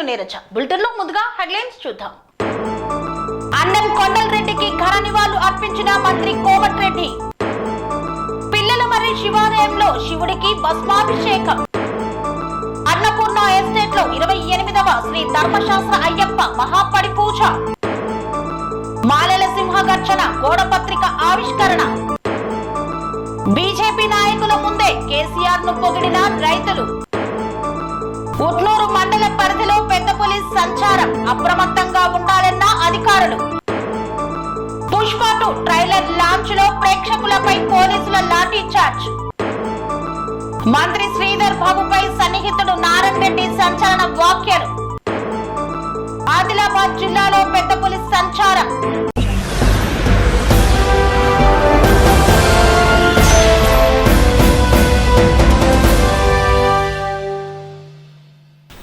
నీరజ. బులెటిన్లో ముందుగా హెడ్లైన్స్ చూద్దాం. అన్నం కొండలరెడ్డికి ఘన నివాళులు అర్పించిన మంత్రి కోమటిరెడ్డి. పిల్లలమర్రి శివాలయంలో శివుడికి భస్మాభిషేకం. అన్నపూర్ణ ఎస్టేట్ లో 28వ శ్రీ ధర్మశాస్త్ర అయ్యప్ప మహాపడి పూజ. మాలెల సింహగర్జన గోడపత్రిక ఆవిష్కరణ. బీజేపీ నాయకుల ముందే కేసీఆర్ ను పొగిడిన రైతులు. ఉట్నూరు మండల పరిధిలో పెద్ద పోలీస్ సంచారం, అప్రమత్తంగా ఉండాలన్న అధికారులు. పుష్ప 2 ట్రైలర్ లాంచ్ లో ప్రేక్షకులపై పోలీసుల లాఠీ చార్జ్. మంత్రి శ్రీధర్ బాబుపై సన్నిహితుడు నారాయణ రెడ్డి సంచలన వ్యాఖ్యలు. ఆదిలాబాద్ జిల్లాలో పెద్ద పోలీస్ సంచారం.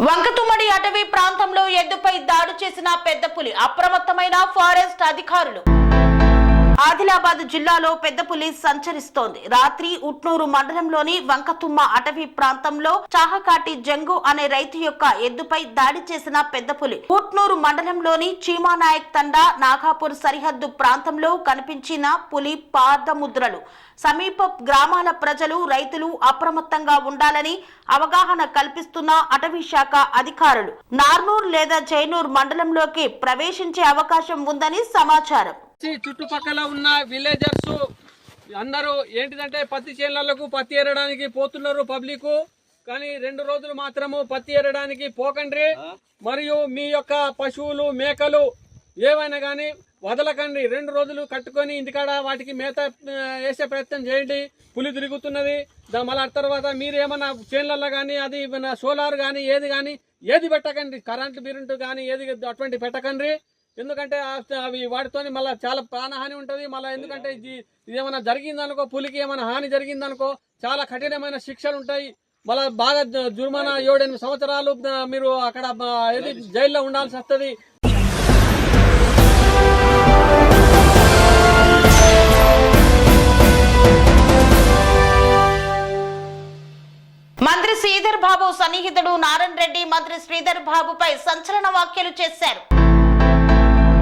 వంకతుమ్మడి అటవీ ప్రాంతంలో ఎద్దుపై దాడి చేసిన పెద్ద పులి, అప్రమత్తమైన ఫారెస్ట్ అధికారులు. ఆదిలాబాద్ జిల్లాలో పెద్ద పులి సంచరిస్తోంది. రాత్రి ఉట్నూరు మండలంలోని వంకతుమ్మ అటవీ ప్రాంతంలో చాహకాటి జంగు అనే రైతు యొక్క ఎద్దుపై దాడి చేసిన పెద్ద పులి ఉట్నూరు మండలంలోని చీమానాయక్ తండా నాగాపూర్ సరిహద్దు ప్రాంతంలో కనిపించిన పులి పాదముద్రలు. సమీప గ్రామాల ప్రజలు, రైతులు అప్రమత్తంగా ఉండాలని అవగాహన కల్పిస్తున్న అటవీ శాఖ అధికారులు. నార్నూర్ లేదా జైనూర్ మండలంలోకి ప్రవేశించే అవకాశం ఉందని సమాచారం. చుట్టుపక్కల ఉన్న విలేజర్స్ అందరూ ఏంటిదంటే పత్తి చేనులకు పత్తి ఏరడానికి పోతున్నారు పబ్లిక్, కానీ 2 రోజులు మాత్రము పత్తి ఏరడానికి పోకండి. మరియు మీ యొక్క పశువులు, మేకలు ఏవైనా కానీ వదలకండి. 2 రోజులు కట్టుకొని ఇంటికాడ వాటికి మేత వేసే ప్రయత్నం చేయండి. పులి తిరుగుతున్నది. మళ్ళీ తర్వాత మీరు ఏమన్నా చేనులలో కానీ అది సోలార్ కానీ ఏది పెట్టకండి. కరెంటు బిరెంటు కానీ ఏది అటువంటి పెట్టకండి. ఎందుకంటే అవి వాటితో మళ్ళీ చాలా ప్రాణహాని ఉంటుంది. మళ్ళీ ఎందుకంటే ఇది ఏమైనా జరిగిందనుకో, పులికి ఏమైనా హాని జరిగిందనుకో చాలా కఠినమైన శిక్షలు ఉంటాయి. మళ్ళీ బాగా జుర్మానా 7-8 సంవత్సరాలు మీరు అక్కడ జైల్లో ఉండాల్సి వస్తుంది. మంత్రి శ్రీధర్ బాబు సన్నిహితుడు నారాయణ రెడ్డి మంత్రి శ్రీధర్ బాబుపై సంచలన వ్యాఖ్యలు చేశారు.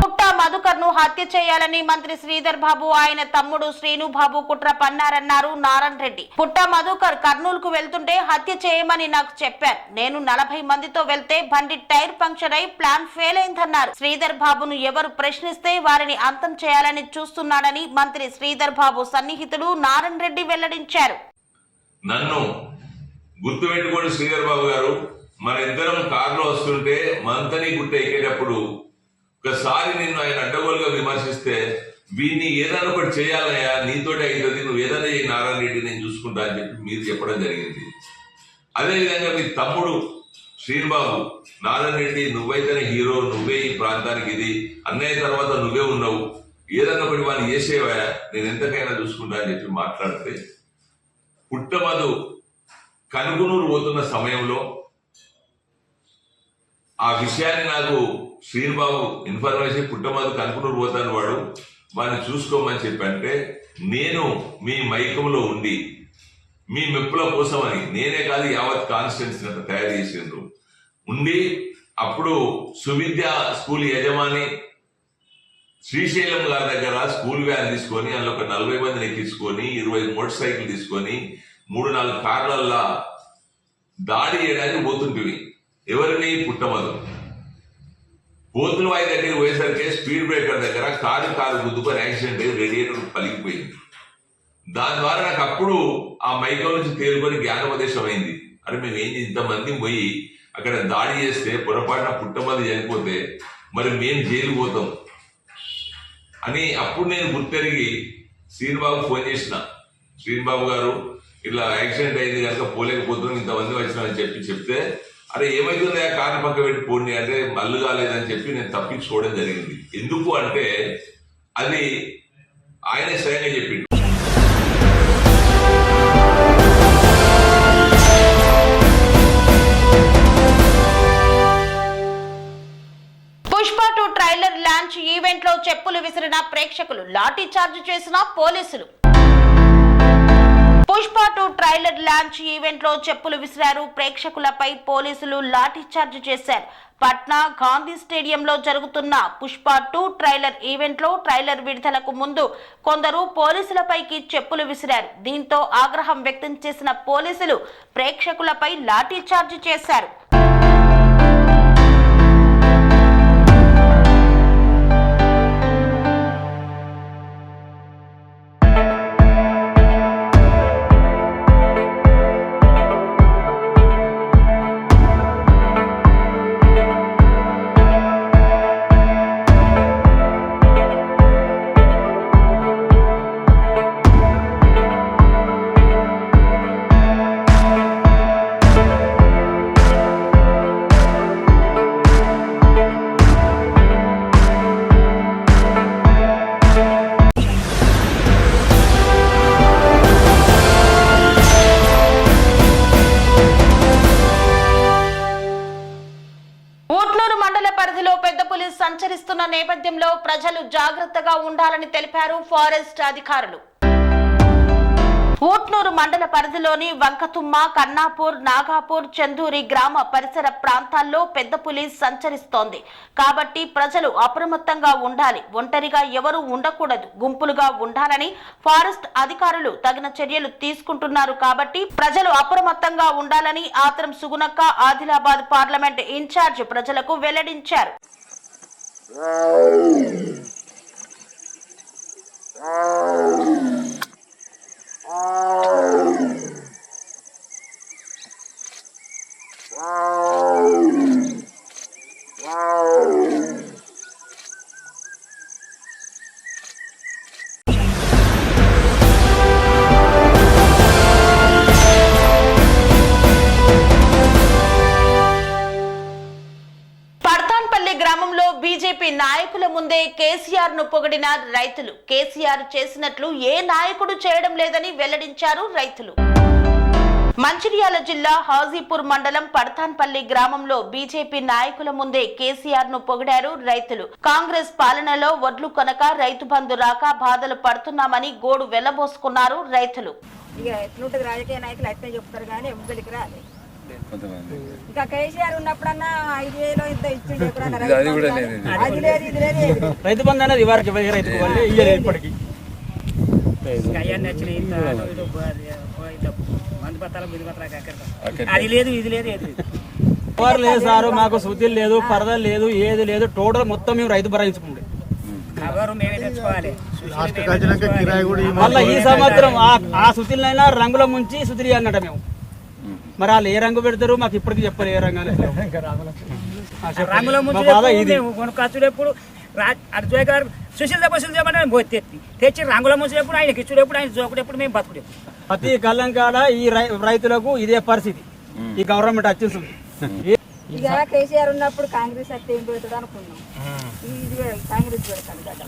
పుట్ట మధుకర్ ను హత్య చేయాలని మంత్రి శ్రీధర్ బాబు, ఆయన తమ్ముడు శ్రీను బాబు కుట్ర పన్నారన్నారు నారాయణ రెడ్డి. పుట్ట మధుకర్ కర్నూలు కు వెళ్తుంటే హత్య చేయమని నాకు చెప్పారు. నేను 40 మందితో వెళ్తే బండి టైర్ పంక్చర్ అయి ప్లాన్ ఫెయిల్ అయిందన్నారు. శ్రీధర్ బాబును ఎవరు ప్రశ్నిస్తే వారిని అంతం చేయాలని చూస్తున్నాడని మంత్రి శ్రీధర్ బాబు సన్నిహితుడు నారాయణ రెడ్డి వెల్లడించారు. నన్ను గుర్తుపెట్టుకోండి శ్రీధర్ బాబు గారు, మన ఇద్దరం కారులో వస్తుంటే మంతని గుట్ట ఎక్కేటప్పుడు ఒకసారి నిన్ను ఆయన అడ్డగోలుగా విమర్శిస్తే వీడిని ఏదైనా ఒకటి చేయాలయ్యా, నీతోటి అవుతుంది, నువ్వు ఏదైనా చేయి నారాయణ రెడ్డి, నేను చూసుకుంటా అని చెప్పి మీరు చెప్పడం జరిగింది. అదేవిధంగా మీ తమ్ముడు శ్రీనిబాబు, నారాయణ రెడ్డి నువ్వైతేనే హీరో, నువ్వే ఈ ప్రాంతానికి ఇది అన్నయ్య తర్వాత నువ్వే ఉన్నావు, ఏదైనా ఒకటి వాళ్ళు చేసేవా, నేను ఎంతకైనా చూసుకుంటా అని చెప్పి మాట్లాడితే పుట్టమధు కనుగునూరు పోతున్న సమయంలో ఆ విషయాన్ని నాకు శ్రీనిబాబు ఇన్ఫర్మేషన్, పుట్టమధు కనుగునూరు పోతాను వాడు, వాడిని చూసుకోమని చెప్పంటే నేను మీ మైకంలో ఉండి మీ మెప్పుల కోసమని, నేనే కాదు యావత్ కాన్స్టిట్యున్సీ తయారు చేసిండ్రు ఉండి, అప్పుడు సువిద్య స్కూల్ యజమాని శ్రీశైలం గారి దగ్గర స్కూల్ వ్యాన్ తీసుకొని అందులో ఒక 40 మందిని ఎక్కించుకొని 20 మోటార్ సైకిల్ తీసుకొని 3-4 కార్లల్లా దాడి చేయడానికి పోతుంటివి. ఎవరిని? పుట్టమధు. పోతులవాయి దగ్గర పోయేసరికి స్పీడ్ బ్రేకర్ దగ్గర కారు గుద్దుకొని యాక్సిడెంట్ అయ్యి రేడియేటర్ పలిగిపోయింది. దాని ద్వారా నాకు అప్పుడు ఆ మైకం నుంచి తేలుకొని జ్ఞానోపదేశం అయింది. అరే మేము ఇంతమంది పోయి అక్కడ దాడి చేస్తే పొరపాటున పుట్టమధు చనిపోతే మరి మేము జైలు పోతాం అని అప్పుడు నేను గుర్తెరిగి శ్రీనిబాబు ఫోన్ చేసిన, శ్రీనిబాబు గారు ఇట్లా యాక్సిడెంట్ అయింది కనుక పోలేకపోతున్నాం, ఇంతమంది వచ్చినామని చెప్తే అరే ఏమైతుందా కారు పక్క పెట్టి పోండి అంటే మల్లు కాలేదని చెప్పి నేను తప్పించుకోవడం జరిగింది. ఎందుకు అంటే అది ఆయన స్వయంగా చెప్పిండు. పుష్ప 2 ట్రైలర్ లాంచ్ ఈవెంట్ లో చెప్పులు విసిరిన ప్రేక్షకులు, లాఠీ చార్జ్ చేసిన పోలీసులు. పుష్ప 2 ట్రైలర్ లాంచ్ ఈవెంట్ లో చెప్పులు విసిరారు. ప్రేక్షకులపై పోలీసులు లాఠీ చార్జ్ చేశారు. పట్నా గాంధీ స్టేడియంలో జరుగుతున్న పుష్ప 2 ట్రైలర్ ఈవెంట్ లో ట్రైలర్ విడుదలకు ముందు కొందరు పోలీసులపైకి చెప్పులు విసిరారు. దీంతో ఆగ్రహం వ్యక్తం చేసిన పోలీసులు ప్రేక్షకులపై లాఠీ చార్జ్ చేశారు. సంచరిస్తున్న నేపథ్యంలో ప్రజలు జాగ్రత్తగా ఉండాలని తెలిపారు ఫారెస్ట్ అధికారులు. ఊట్నూరు మండల పరిధిలోని వంకతుమ్మ, కన్నాపూర్, నాగాపూర్, చందూరి గ్రామ పరిసర ప్రాంతాల్లో పెద్ద పులి సంచరిస్తోంది. కాబట్టి ప్రజలు అప్రమత్తంగా ఉండాలి. ఒంటరిగా ఎవరూ ఉండకూడదు, గుంపులుగా ఉండాలని ఫారెస్ట్ అధికారులు తగిన చర్యలు తీసుకుంటున్నారు. కాబట్టి ప్రజలు అప్రమత్తంగా ఉండాలని ఆత్రం సుగుణక్క, ఆదిలాబాద్ పార్లమెంట్ ఇన్ఛార్జ్ ప్రజలకు వెల్లడించారు. గ్రామంలో బీజేపీ నాయకుల ముందే కేసీఆర్ ను పొగిడిన రైతులు. కేసీఆర్ చేసినట్లు ఏ నాయకుడు చేయడం లేదని వెల్లడించారు రైతులు. మంచిర్యాల జిల్లా హాజీపూర్ మండలం పడతాన్పల్లి గ్రామంలో బీజేపీ నాయకుల ముందే కేసీఆర్ ను పొగిడారు రైతులు. కాంగ్రెస్ పాలనలో వడ్లు కొనక, రైతు బంధు రాక బాధలు పడుతున్నామని గోడు వెళ్లబోసుకున్నారు రైతులు. రాజకీయ నాయకులు అయితే చెప్తారు కానీ ఎమ్మెల్యేకి రాలేదు. ఇంకా కేసీఆర్ ఉన్నప్పుడన్నా 5,000 ఇంత ఇచ్చిండు. అది లేదు, ఇది లేదు. రైతు బంధు అనేది ఇవారికి ఇప్పటికి అది లేదు, ఇది లేదు. ఎవరు లేదు సార్, మాకు శుద్ధి లేదు, పరదలు లేదు, ఏది లేదు. టోటల్ మొత్తం మేము రైతు భరించుకుంటే ఎవరు మేమే తెచ్చుకోవాలి. మళ్ళీ ఈ సంవత్సరం ఆ శుద్ధిలైనా రంగుల ముంచి శుద్ధి అన్నట్టు మేము. మరి వాళ్ళు ఏ రంగు పెడతారు మాకు ఇప్పటికీ చెప్పారు. ఏ రంగు రంగుల ముందు కొనుక్కొచ్చుడెప్పుడు అర్జుయ్ గారు సుశీల్ బస్సులు చేయమంటే పోయి తెచ్చి రంగుల ముంచేప్పుడు ఆయనకి ఇచ్చుడెప్పుడు, ఆయన జోకుడెప్పుడు మేము బతుకుడెప్పుడు. ప్రతి కళ్ళం కాడ ఈ రైతులకు ఇదే పరిస్థితి. ఈ గవర్నమెంట్ వచ్చేస్తుంది. ఇక కేసీఆర్ ఉన్నప్పుడు కాంగ్రెస్ అయితే ఏం పెడతాడు అనుకున్నాం. ఇది కాంగ్రెస్ పెడతాను కదా.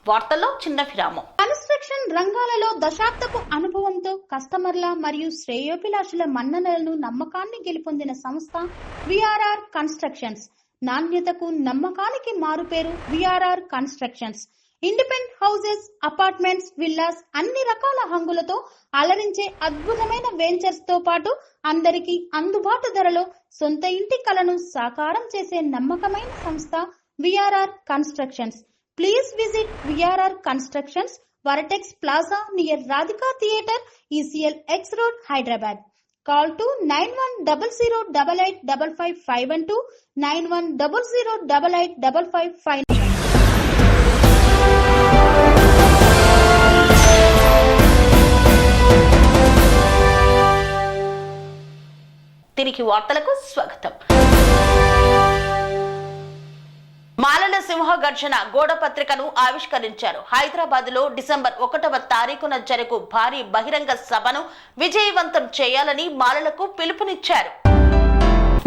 వార్తల్లో చిన్న విరామం. కన్స్ట్రక్షన్ రంగాలలో దశాబ్దపు అనుభవంతో కస్టమర్ల మరియు శ్రేయోభిలాషుల మన్ననలను, నమ్మకాన్ని గెలుపొందిన సంస్థ విఆర్ఆర్ కన్స్ట్రక్షన్స్. నాణ్యతకు, నమ్మకానికి మారుపేరు VRR constructions. Independent houses, apartments, villas అన్ని రకాల హంగులతో అలరించే అద్భుతమైన వెంచర్స్ తో పాటు అందరికీ అందుబాటు ధరలో సొంత ఇంటి కలను సాకారం చేసే నమ్మకమైన సంస్థ VRR constructions. Please visit VRR Constructions, Varatex Plaza near Radhika Theatre, ECL X Road, Hyderabad. Call to 9100885551 9100885559. తిరిగి వార్తలకు స్వాగతం. మాలల సింహ గర్జన గోడ పత్రికను ఆవిష్కరించారు. హైదరాబాద్ లో డిసెంబర్ 1వ తారీఖున జరుగు భారీ బహిరంగ సభను విజయవంతం చేయాలని మాలలకు పిలుపునిచ్చారు.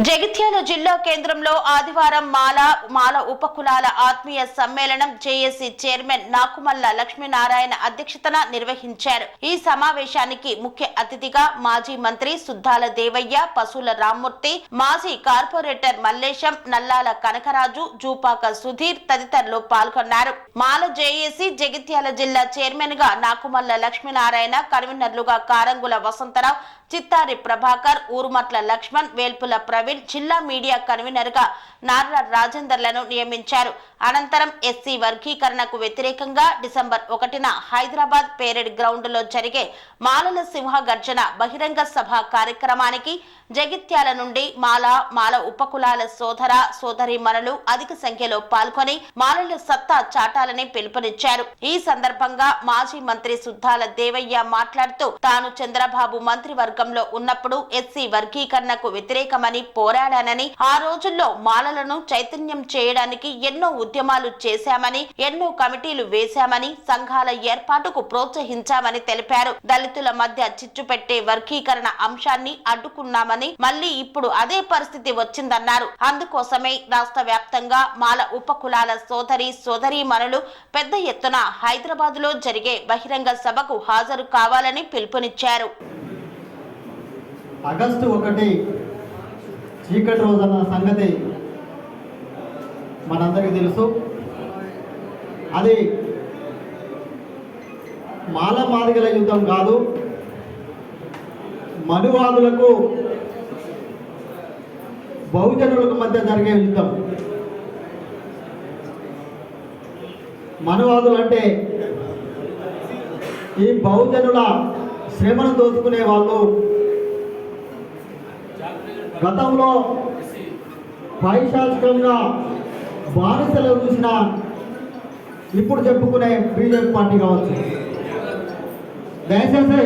జగిత్యాల జిల్లా కేంద్రంలో ఆదివారం మాల ఉపకులాల ఆత్మీయ సమ్మేళనం జేఏసీ చైర్మన్ నాకుమల్ల లక్ష్మీనారాయణ అధ్యక్షతన నిర్వహించారు. ఈ సమావేశానికి ముఖ్య అతిథిగా మాజీ మంత్రి సుద్దాల దేవయ్య, పశువుల రామ్మూర్తి, మాజీ కార్పొరేటర్ మల్లేశం, నల్లాల కనకరాజు, జూపాక సుధీర్ తదితరులు పాల్గొన్నారు. మాల జేఏసీ జగిత్యాల జిల్లా చైర్మన్ గా నాకుమల్ల లక్ష్మీనారాయణ, కన్వీనర్లుగా కారంగుల వసంతరావు, చిత్తారి ప్రభాకర్, ఊరుమట్ల లక్ష్మణ్, వేల్పుల ప్రవీణ్, జిల్లా మీడియా కన్వీనర్ గా నార్ల రాజేందర్లను నియమించారు. అనంతరం ఎస్సీ వర్గీకరణకు వ్యతిరేకంగా డిసెంబర్ 1న హైదరాబాద్ పేరెడ్ గ్రౌండ్ లో జరిగే మాలల సింహ గర్జన బహిరంగ సభ కార్యక్రమానికి జగిత్యాల నుండి మాల ఉపకులాల సోదరీమణులు అధిక సంఖ్యలో పాల్గొని మాలల సత్తా చాటాలని పిలుపునిచ్చారు. ఈ సందర్భంగా మాజీ మంత్రి సుద్దాల దేవయ్య మాట్లాడుతూ తాను చంద్రబాబు మంత్రివర్గంలో ఉన్నప్పుడు ఎస్సీ వర్గీకరణకు వ్యతిరేకమని పోరాడానని, ఆ రోజుల్లో మాలలను చైతన్యం చేయడానికి ఎన్నో ఉద్యమాలు చేశామని, ఎన్నో కమిటీలు వేశామని, సంఘాల ఏర్పాటుకు ప్రోత్సహించామని తెలిపారు. దళితుల మధ్య చిచ్చు పెట్టే వర్గీకరణ అంశాన్ని అడ్డుకున్నామని, మళ్లీ ఇప్పుడు అదే పరిస్థితి వచ్చిందన్నారు. అందుకోసమే రాష్ట్ర వ్యాప్తంగా మాల ఉపకులాల సోదరీమణులు పెద్ద ఎత్తున హైదరాబాద్ లో జరిగే బహిరంగ సభకు హాజరు కావాలని పిలుపునిచ్చారు. ఆగస్టు 1 చీకటి రోజున సంగతి మనందరికీ తెలుసు. అది మాదిగల యుద్ధం కాదు, మనువాదులకు బహుజనులకు మధ్య జరిగే యుద్ధం. మనువాదులు అంటే ఈ బహుజనుల శ్రమను దోచుకునే వాళ్ళు. గతంలో పైశాచికంగా బానిసలు చూసిన ఇప్పుడు చెప్పుకునే బీజేపీ పార్టీ కావచ్చు. దయచేసి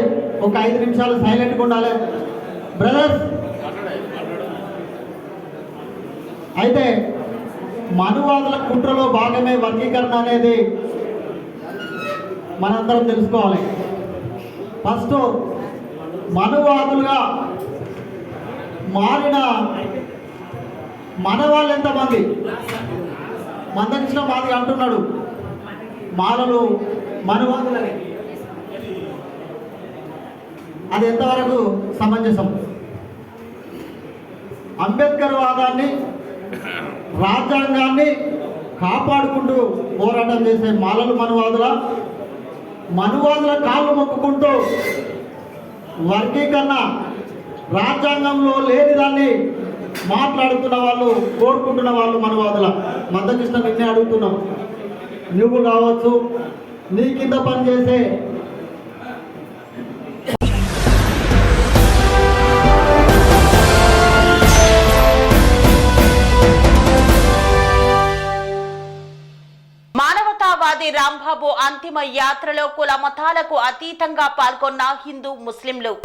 ఒక 5 నిమిషాలు సైలెంట్గా ఉండాలి బ్రదర్స్. అయితే మనువాదుల కుట్రలో భాగమే వర్గీకరణ అనేది మనందరం తెలుసుకోవాలి. ఫస్ట్ మనువాదులుగా మారిన మన వాళ్ళు ఎంతమంది? మందకృష్ణ మాదిగ అంటున్నాడు మాలలు మనువాదులని. అది ఎంతవరకు సమంజసం? అంబేద్కర్ వాదాన్ని, రాజ్యాంగాన్ని కాపాడుకుంటూ పోరాటం చేసే మాలలు మనువాదుల కాళ్ళు మొక్కుకుంటూ వర్గీకరణ రాజ్యాంగంలో లేని దాన్ని మాట్లాడుతున్న వాళ్ళు, కోరుకుంటున్న వాళ్ళు మనువాదుల. మందకృష్ణ నిన్నే అడుగుతున్నాం, నువ్వు కావచ్చు, నీ కింద పనిచేసే మానవతావాది రాంబాబు అంతిమ యాత్రలో కుల మతాలకు అతీతంగా పాల్గొన్న హిందూ ముస్లింలు.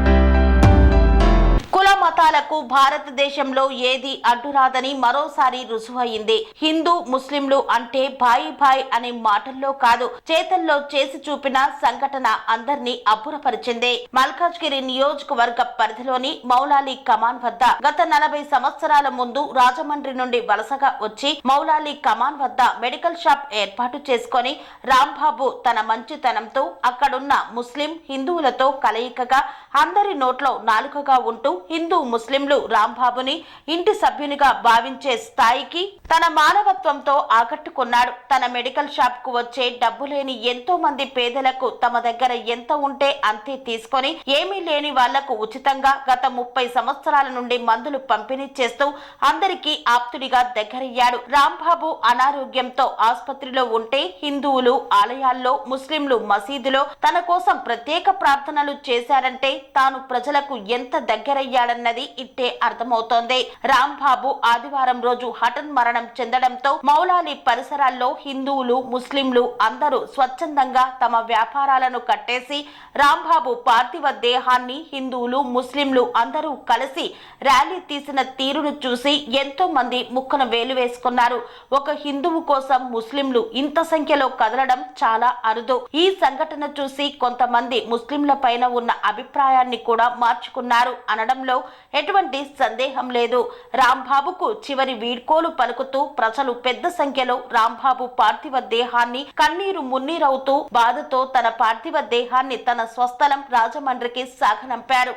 కుల మతాలకు భారతదేశంలో ఏది అడ్డురాదని మరోసారి రుజువయింది. హిందూ ముస్లింలు అంటే భాయి అనే మాటల్లో కాదు, చేతల్లో చేసి చూపిన సంఘటన అందరినీ అబ్బురపరిచింది. మల్కాజ్గిరి నియోజకవర్గ పరిధిలోని మౌలాలి కమాన్ వద్ద గత 40 సంవత్సరాల ముందు రాజమండ్రి నుండి వలసగా వచ్చి మౌలాలి కమాన్ వద్ద మెడికల్ షాప్ ఏర్పాటు చేసుకుని రాంబాబు తన మంచితనంతో అక్కడున్న ముస్లిం హిందువులతో కలయికగా అందరి నోట్లో నాలుకగా ఉంటూ హిందూ ముస్లింలు రాంబాబుని ఇంటి సభ్యునిగా భావించే స్థాయికి తన మానవత్వంతో ఆకట్టుకున్నాడు. తన మెడికల్ షాప్ కు వచ్చే డబ్బు లేని ఎంతో మంది పేదలకు తమ దగ్గర ఎంత ఉంటే అంతే తీసుకొని ఏమీ లేని వాళ్లకు ఉచితంగా గత 30 సంవత్సరాల నుండి మందులు పంపిణీ చేస్తూ అందరికీ ఆప్తుడిగా దగ్గరయ్యాడు. రాంబాబు అనారోగ్యంతో ఆసుపత్రిలో ఉంటే హిందువులు ఆలయాల్లో, ముస్లింలు మసీదులో తన కోసం ప్రత్యేక ప్రార్థనలు చేశారంటే తాను ప్రజలకు ఎంత దగ్గరయ్యాడన్నది ఇట్టే అర్థమవుతోంది. రాంబాబు ఆదివారం రోజు హఠన్ మరణం చెందడంతో మౌలాలి పరిసరాల్లో హిందువులు, ముస్లింలు అందరూ స్వచ్ఛందంగా తమ వ్యాపారాలను కట్టేసి రాంబాబు పార్థివ దేహాన్ని హిందువులు, ముస్లింలు అందరూ కలిసి ర్యాలీ తీసిన తీరును చూసి ఎంతో మంది ముక్కన వేలు వేసుకున్నారు. ఒక హిందువు కోసం ముస్లింలు ఇంత సంఖ్యలో కదలడం చాలా అరుదు. ఈ సంఘటన చూసి కొంతమంది ముస్లింల పైన ఉన్న అభిప్రాయాన్ని కూడా మార్చుకున్నారు అనడంలో ఎటువంటి సందేహం లేదు. రాంబాబుకు చివరి వీడ్కోలు పలుకుతూ ప్రజలు పెద్ద సంఖ్యలో రాంబాబు పార్థివ దేహాన్ని కన్నీరు మున్నీరవుతూ బాధతో తన పార్థివ దేహాన్ని తన స్వస్థలం రాజమండ్రికి సాగనంపారు.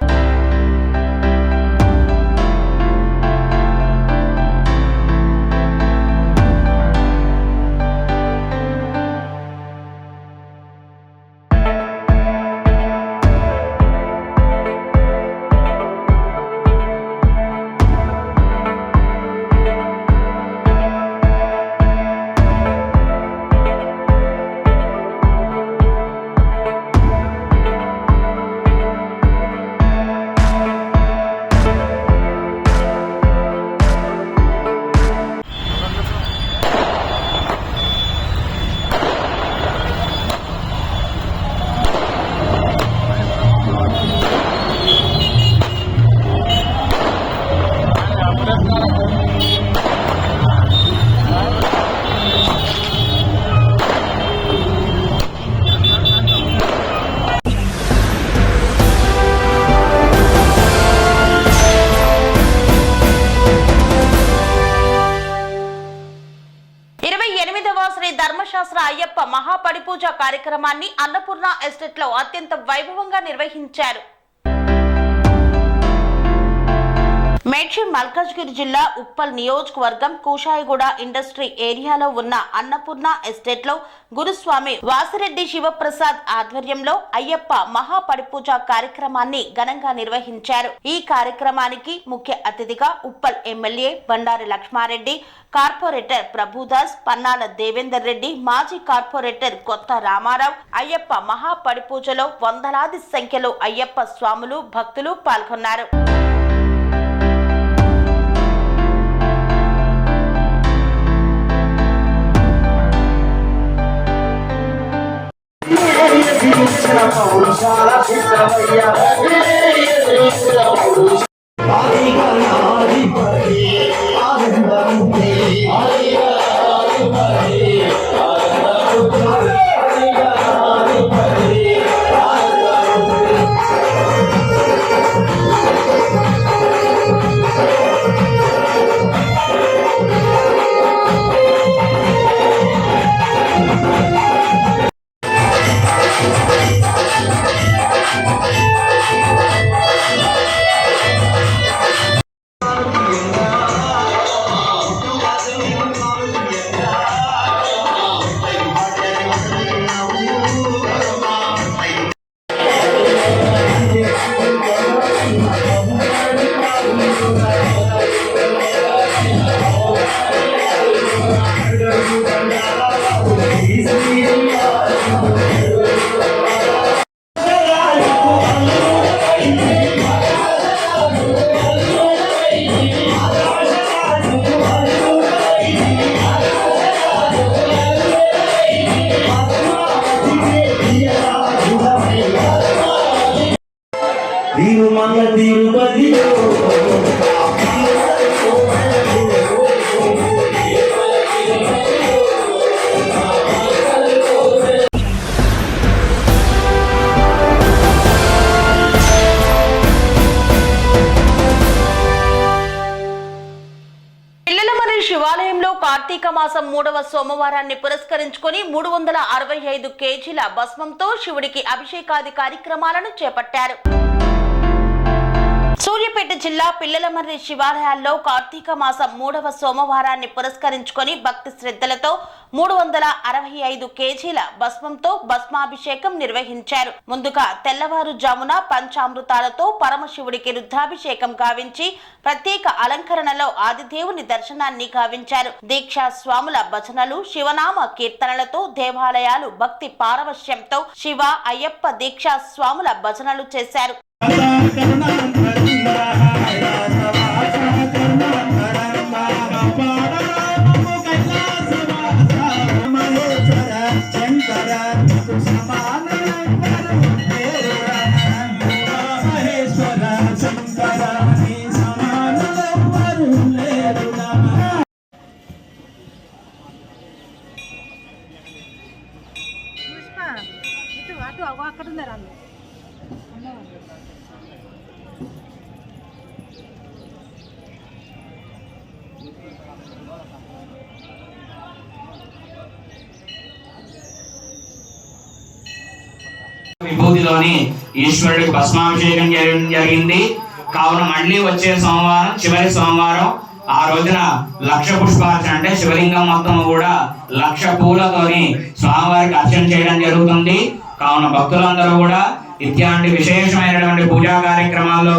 ధర్మశాస్త్ర అయ్యప్ప మహాపడిపూజ కార్యక్రమాన్ని అన్నపూర్ణ ఎస్టేట్ లో అత్యంత వైభవంగా నిర్వహించారు. మేడ్చల్ మల్కాజ్గిరి జిల్లా ఉప్పల్ నియోజకవర్గం కూషాయిగూడ ఇండస్ట్రీ ఏరియాలో ఉన్న అన్నపూర్ణ ఎస్టేట్ లో గురుస్వామి వాసిరెడ్డి శివప్రసాద్ ఆధ్వర్యంలో అయ్యప్ప మహాపడిపూజ కార్యక్రమాన్ని ఘనంగా నిర్వహించారు. ఈ కార్యక్రమానికి ముఖ్య అతిథిగా ఉప్పల్ ఎమ్మెల్యే బండారి లక్ష్మారెడ్డి, కార్పొరేటర్ ప్రభుదాస్, పన్నాల దేవేందర్ రెడ్డి, మాజీ కార్పొరేటర్ కొత్త రామారావు అయ్యప్ప మహాపడిపూజలో వందలాది సంఖ్యలో అయ్యప్ప స్వాములు భక్తులు పాల్గొన్నారు. శివాలయంలో కార్తీక మాసం 3వ సోమవారాన్ని పురస్కరించుకొని 365 కేజీల భస్మంతో శివుడికి అభిషేకాది కార్యక్రమాలను చేపట్టారు. సూర్యాపేట జిల్లా పిల్లలమర్రి శివాలయాల్లో కార్తీక మాసం 3వ సోమవారాన్ని పురస్కరించుకొని భక్తి శ్రద్ధలతో 365 కేజీల భస్మంతో భస్మాభిషేకం నిర్వహించారు. ముందుగా తెల్లవారుజామున పంచామృతాలతో పరమశివుడికి రుద్రాభిషేకం గావించి ప్రత్యేక అలంకరణలో ఆదిదేవుని దర్శనాన్ని గావించారు. దీక్షా స్వాముల భజనలు, శివనామ కీర్తనలతో దేవాలయాలు భక్తి పారవశ్యంతో శివ అయ్యప్ప దీక్షా స్వాముల భజనలు చేశారు. విభూతితోని ఈశ్వరుడికి భస్మాభిషేకం చేయడం జరిగింది. కావున మళ్ళీ వచ్చే సోమవారం, చివరి సోమవారం, ఆ రోజున 1,00,000 పుష్పార్చన అంటే శివలింగం మొత్తం కూడా 1,00,000 పూలతోని స్వామివారికి అర్చన చేయడం జరుగుతుంది. కావున భక్తులందరూ కూడా ఇట్లాంటి విశేషమైనటువంటి పూజా కార్యక్రమాల్లో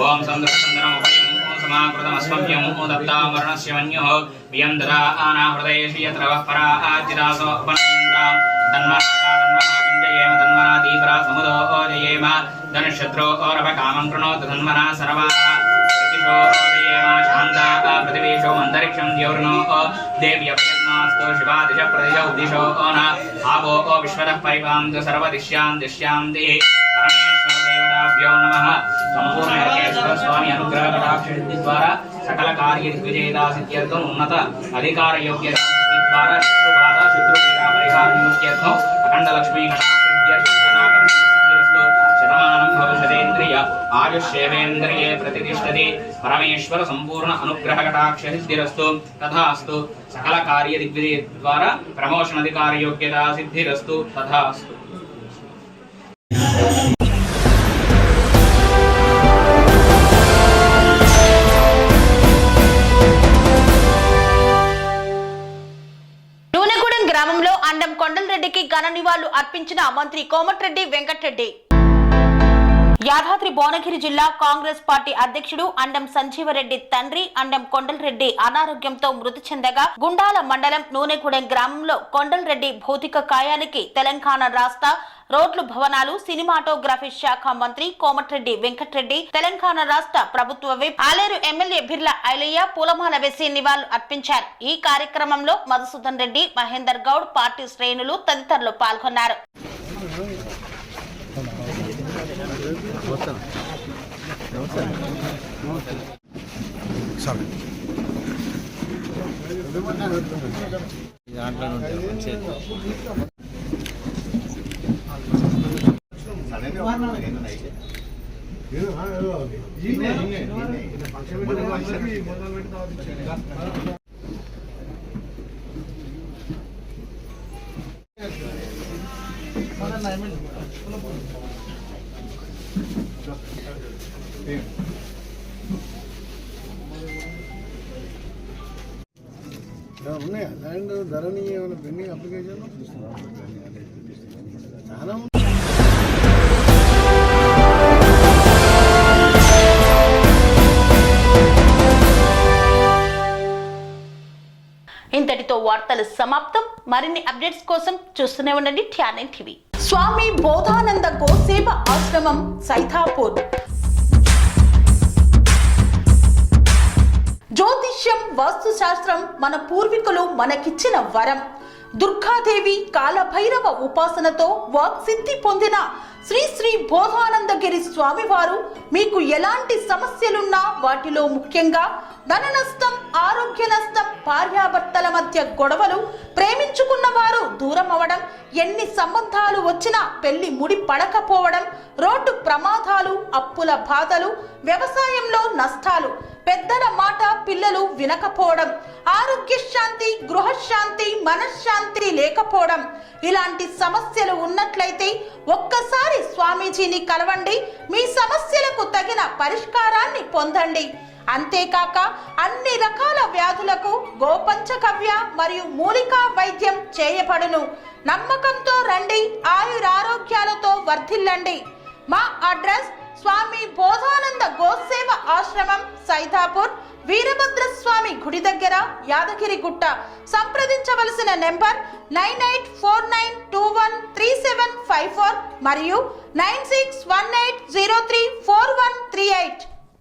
ఓం సంద్రసంద్రమస్మభ్యము దత్తామరణస్య మన్యో వియందరా ఆనాహృదయేషు యత్ర పరాజిరాసో ఉపనీంద్రాం తన్మరాజయేమ తన్మరా దీపరా సముదో జయేమ ధనుషత్రోరవకామం కృణోతు తన్మరా సర్వా ప్రతిశోదయేమ శాంతా పృథివీషో అంతరిక్షం ద్యౌర్ణో దేవ్యపయత్నాస్తు శివాదిశ ప్రతిశ ఉదిశో న ఆపో విశ్వతః పరిపాంతు సర్వదిశ్యాం దిశ్యాంతి పరమేశ్వర దేవతాభ్యో నమః. సంపూర్ణ వెంకటేశ్వర స్వామి అనుగ్రహ కటాక్ష ద్వారా సకల కార్య దిగ్విజయతా సిద్ధ్యర్థం ఉన్నత అధికార యోగ్యత సిద్ధి ద్వారా శత్రుబాధ శత్రుపీడా పరిహార నిముక్త్యర్థం అఖండ లక్ష్మీ కటాక్ష సిద్ధ్యర్థం శతమానం భవిష్యదేంద్రియ ఆయుష్యేవేంద్రియే ప్రతిష్టతి. పరమేశ్వర సంపూర్ణ అనుగ్రహ కటాక్ష సిద్ధిరస్తు తథాస్తు. సకల కార్య దిగ్విజయ ద్వారా ప్రమోషన్ అధికార యోగ్యత సిద్ధిరస్తు తథాస్తు. నూనెగూడెం గ్రామంలో అండం కొండలరెడ్డికి ఘన నివాళులు అర్పించిన మంత్రి కోమటిరెడ్డి వెంకటరెడ్డి. యాదాద్రి భువనగిరి జిల్లా కాంగ్రెస్ పార్టీ అధ్యక్షుడు అండం సంజీవరెడ్డి తండ్రి అండం కొండలరెడ్డి అనారోగ్యంతో మృతి చెందగా గుండాల మండలం నూనెగూడెం గ్రామంలో కొండలరెడ్డి భౌతిక కాయానికి తెలంగాణ రాష్ట్ర రోడ్లు భవనాలు సినిమాటోగ్రఫీ శాఖ మంత్రి కోమటిరెడ్డి వెంకటరెడ్డి, తెలంగాణ రాష్ట్ర ప్రభుత్వ విప్ ఆలేరు ఎమ్మెల్యే బిర్లా ఐలయ్య పూలమాల వేసి నివాళులు అర్పించారు. ఈ కార్యక్రమంలో మధుసూదన్ రెడ్డి, మహేందర్ గౌడ్, పార్టీ శ్రేణులు తదితరులు పాల్గొన్నారు. ఉన్నాయా ల్యాండ్ ధరని ఏమైనా పెండింగ్ అప్లికేషన్ చాలా. ఇంతటితో వార్తలు సమాప్తం. మరిన్ని అప్డేట్స్ కోసం చూస్తూనే ఉండండి TNN TV. స్వామి బోధానంద గోసేవ ఆశ్రమం సైతాపూర్. జ్యోతిష్యం, వాస్తుశాస్త్రం మన పూర్వీకులు మనకిచ్చిన వరం. దుర్గాదేవి, కాలభైరవ ఉపాసనతో వాక్సిద్ధి పొందిన శ్రీ శ్రీ బోధానందగిరి స్వామివారు మీకు ఎలాంటి సమస్యలున్నా, వాటిలో ముఖ్యంగా ధన నష్టం, ఆరోగ్య నష్టం, భార్యాభర్తల మధ్య గొడవలు, ప్రేమించుకున్న వారు దూరం అవడం, ఎన్ని సంబంధాలు వచ్చినా పెళ్లి ముడి పడకపోవడం, రోడ్డు ప్రమాదాలు, అప్పుల బాధలు, వ్యవసాయంలో నష్టాలు, పెద్దల మాట పిల్లలు వినకపోవడం, ఆరోగ్య శాంతి, గృహశాంతి, మనశ్శాంతి లేకపోవడం, ఇలాంటి సమస్యలు ఉన్నట్లయితే ఒక్కసారి స్వామీజీని కలవండి. మీ సమస్యలకు తగిన పరిష్కారాన్ని పొందండి. అంతేకాక అన్ని రకాల వ్యాధులకు గోపంచగవ్య మరియు మూలికా వైద్యం చేయబడును. నమ్మకంతో రండి, ఆయురారోగ్యాలతో వర్ధిల్లండి. మా అడ్రస్ స్వామి బోధానంద గోసేవ ఆశ్రమం, సైదాపూర్, వీరభద్రస్వామి గుడి దగ్గర, యాదగిరిగుట్ట. సంప్రదించవలసిన నెంబర్ 9849213754 మరియు 9618034138.